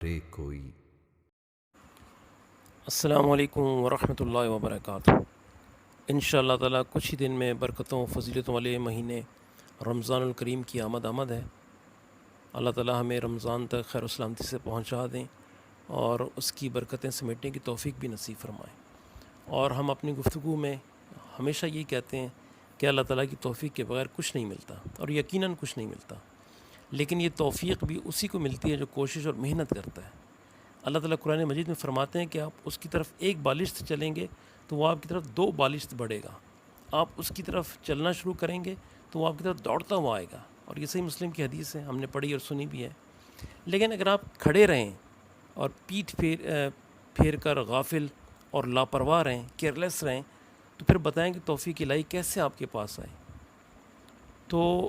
رے کوئی السلام علیکم ورحمۃ اللہ وبرکاتہ۔ انشاءاللہ تعالیٰ کچھ ہی دن میں برکتوں فضیلتوں والے مہینے رمضان الکریم کی آمد ہے۔ اللہ تعالیٰ ہمیں رمضان تک خیر و سلامتی سے پہنچا دیں اور اس کی برکتیں سمیٹنے کی توفیق بھی نصیب فرمائیں۔ اور ہم اپنی گفتگو میں ہمیشہ یہ کہتے ہیں کہ اللہ تعالیٰ کی توفیق کے بغیر کچھ نہیں ملتا، اور یقیناً کچھ نہیں ملتا، لیکن یہ توفیق بھی اسی کو ملتی ہے جو کوشش اور محنت کرتا ہے۔ اللہ تعالیٰ قرآن مجید میں فرماتے ہیں کہ آپ اس کی طرف ایک بالش سے چلیں گے تو وہ آپ کی طرف 2 بالش سے بڑھے گا، آپ اس کی طرف چلنا شروع کریں گے تو وہ آپ کی طرف دوڑتا ہوا آئے گا، اور یہ صحیح مسلم کی حدیث ہے، ہم نے پڑھی اور سنی بھی ہے۔ لیکن اگر آپ کھڑے رہیں اور پیٹھ پھیر کر غافل اور لاپرواہ رہیں، کیئرلیس رہیں، تو پھر بتائیں کہ توفیق الہی کیسے آپ کے پاس آئے۔ تو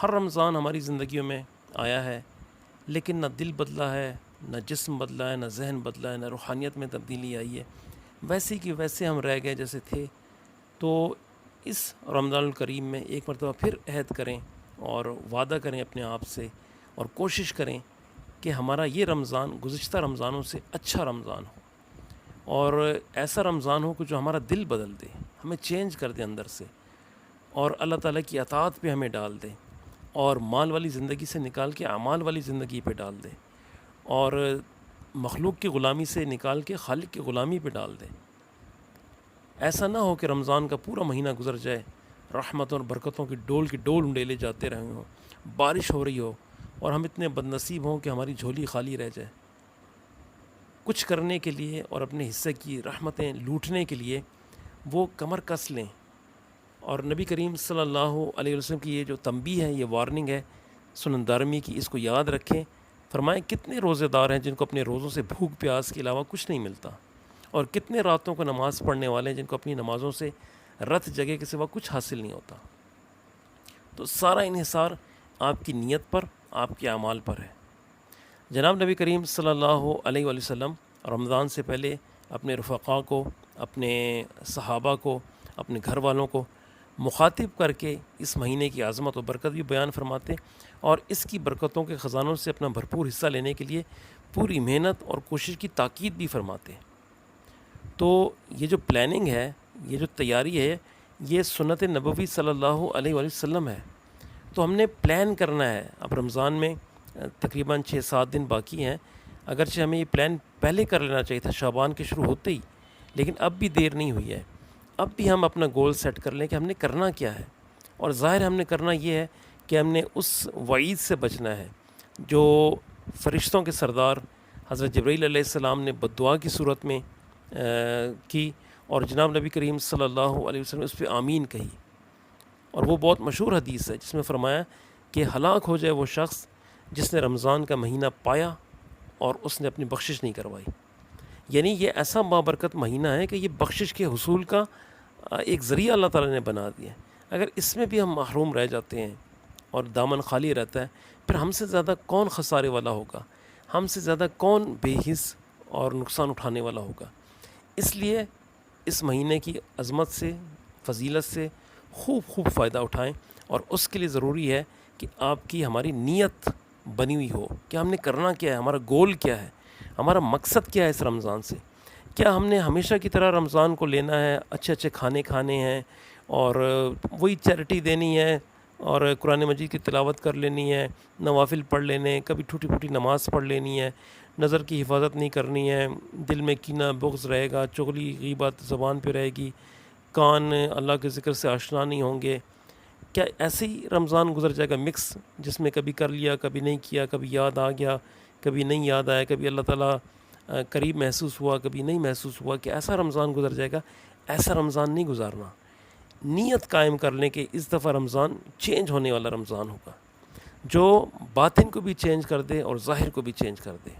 ہر رمضان ہماری زندگیوں میں آیا ہے، لیکن نہ دل بدلا ہے، نہ جسم بدلا ہے، نہ ذہن بدلا ہے، نہ روحانیت میں تبدیلی آئی ہے، ویسے کہ ویسے ہم رہ گئے جیسے تھے۔ تو اس رمضان الکریم میں ایک مرتبہ پھر عہد کریں اور وعدہ کریں اپنے آپ سے، اور کوشش کریں کہ ہمارا یہ رمضان گزشتہ رمضانوں سے اچھا رمضان ہو، اور ایسا رمضان ہو کہ جو ہمارا دل بدل دے، ہمیں چینج کر دے اندر سے، اور اللہ تعالیٰ کی اطاعت پہ ہمیں ڈال دے، اور مال والی زندگی سے نکال کے اعمال والی زندگی پہ ڈال دے، اور مخلوق کی غلامی سے نکال کے خالق کی غلامی پہ ڈال دے۔ ایسا نہ ہو کہ رمضان کا پورا مہینہ گزر جائے، رحمت اور برکتوں کی ڈول انڈیلے جاتے رہے ہوں، بارش ہو رہی ہو، اور ہم اتنے بد نصیب ہوں کہ ہماری جھولی خالی رہ جائے۔ کچھ کرنے کے لیے اور اپنے حصے کی رحمتیں لوٹنے کے لیے وہ کمر کس لیں، اور نبی کریم صلی اللہ علیہ وسلم کی یہ جو تنبیہ ہے، یہ وارننگ ہے سنن دارمی کی، اس کو یاد رکھیں۔ فرمائیں کتنے روزے دار ہیں جن کو اپنے روزوں سے بھوک پیاس کے علاوہ کچھ نہیں ملتا، اور کتنے راتوں کو نماز پڑھنے والے ہیں جن کو اپنی نمازوں سے رت جگہ کے سوا کچھ حاصل نہیں ہوتا۔ تو سارا انحصار آپ کی نیت پر، آپ کے اعمال پر ہے۔ جناب نبی کریم صلی اللہ علیہ وآلہ وسلم رمضان سے پہلے اپنے رفقاء کو، اپنے صحابہ کو، اپنے گھر والوں کو مخاطب کر کے اس مہینے کی عظمت و برکت بھی بیان فرماتے، اور اس کی برکتوں کے خزانوں سے اپنا بھرپور حصہ لینے کے لیے پوری محنت اور کوشش کی تاکید بھی فرماتے۔ تو یہ جو پلاننگ ہے، یہ جو تیاری ہے، یہ سنت نبوی صلی اللہ علیہ وآلہ وسلم ہے۔ تو ہم نے پلان کرنا ہے۔ اب رمضان میں تقریباً 6-7 دن باقی ہیں، اگرچہ ہمیں یہ پلان پہلے کر لینا چاہیے تھا، شعبان کے شروع ہوتے ہی، لیکن اب بھی دیر نہیں ہوئی ہے۔ اب بھی ہم اپنا گول سیٹ کر لیں کہ ہم نے کرنا کیا ہے، اور ظاہر ہم نے کرنا یہ ہے کہ ہم نے اس وعید سے بچنا ہے جو فرشتوں کے سردار حضرت جبرائیل علیہ السلام نے بددعا کی صورت میں کی، اور جناب نبی کریم صلی اللہ علیہ وسلم نے اس پہ آمین کہی۔ اور وہ بہت مشہور حدیث ہے جس میں فرمایا کہ ہلاک ہو جائے وہ شخص جس نے رمضان کا مہینہ پایا اور اس نے اپنی بخشش نہیں کروائی۔ یعنی یہ ایسا بابرکت مہینہ ہے کہ یہ بخشش کے حصول کا ایک ذریعہ اللہ تعالیٰ نے بنا دیا ہے۔ اگر اس میں بھی ہم محروم رہ جاتے ہیں اور دامن خالی رہتا ہے، پھر ہم سے زیادہ کون خسارے والا ہوگا، ہم سے زیادہ کون بے حس اور نقصان اٹھانے والا ہوگا۔ اس لیے اس مہینے کی عظمت سے، فضیلت سے خوب فائدہ اٹھائیں، اور اس کے لیے ضروری ہے کہ آپ کی ہماری نیت بنی ہوئی ہو کہ ہم نے کرنا کیا ہے، ہمارا گول کیا ہے، ہمارا مقصد کیا ہے اس رمضان سے۔ کیا ہم نے ہمیشہ کی طرح رمضان کو لینا ہے، اچھے اچھے کھانے کھانے ہیں، اور وہی چیریٹی دینی ہے، اور قرآن مجید کی تلاوت کر لینی ہے، نوافل پڑھ لینے، کبھی ٹوٹی پھوٹی نماز پڑھ لینی ہے، نظر کی حفاظت نہیں کرنی ہے، دل میں کینہ بغض رہے گا، چغلی غیبت زبان پہ رہے گی، کان اللہ کے ذکر سے آشنا نہیں ہوں گے؟ کیا ایسے ہی رمضان گزر جائے گا مکس، جس میں کبھی کر لیا، کبھی نہیں کیا، کبھی یاد آ گیا، کبھی نہیں یاد آیا، کبھی اللہ تعالیٰ قریب محسوس ہوا، کبھی نہیں محسوس ہوا؟ کہ ایسا رمضان گزر جائے گا؟ ایسا رمضان نہیں گزارنا۔ نیت قائم کر لیں کہ اس دفعہ رمضان چینج ہونے والا رمضان ہوگا، جو باطن کو بھی چینج کر دے اور ظاہر کو بھی چینج کر دے۔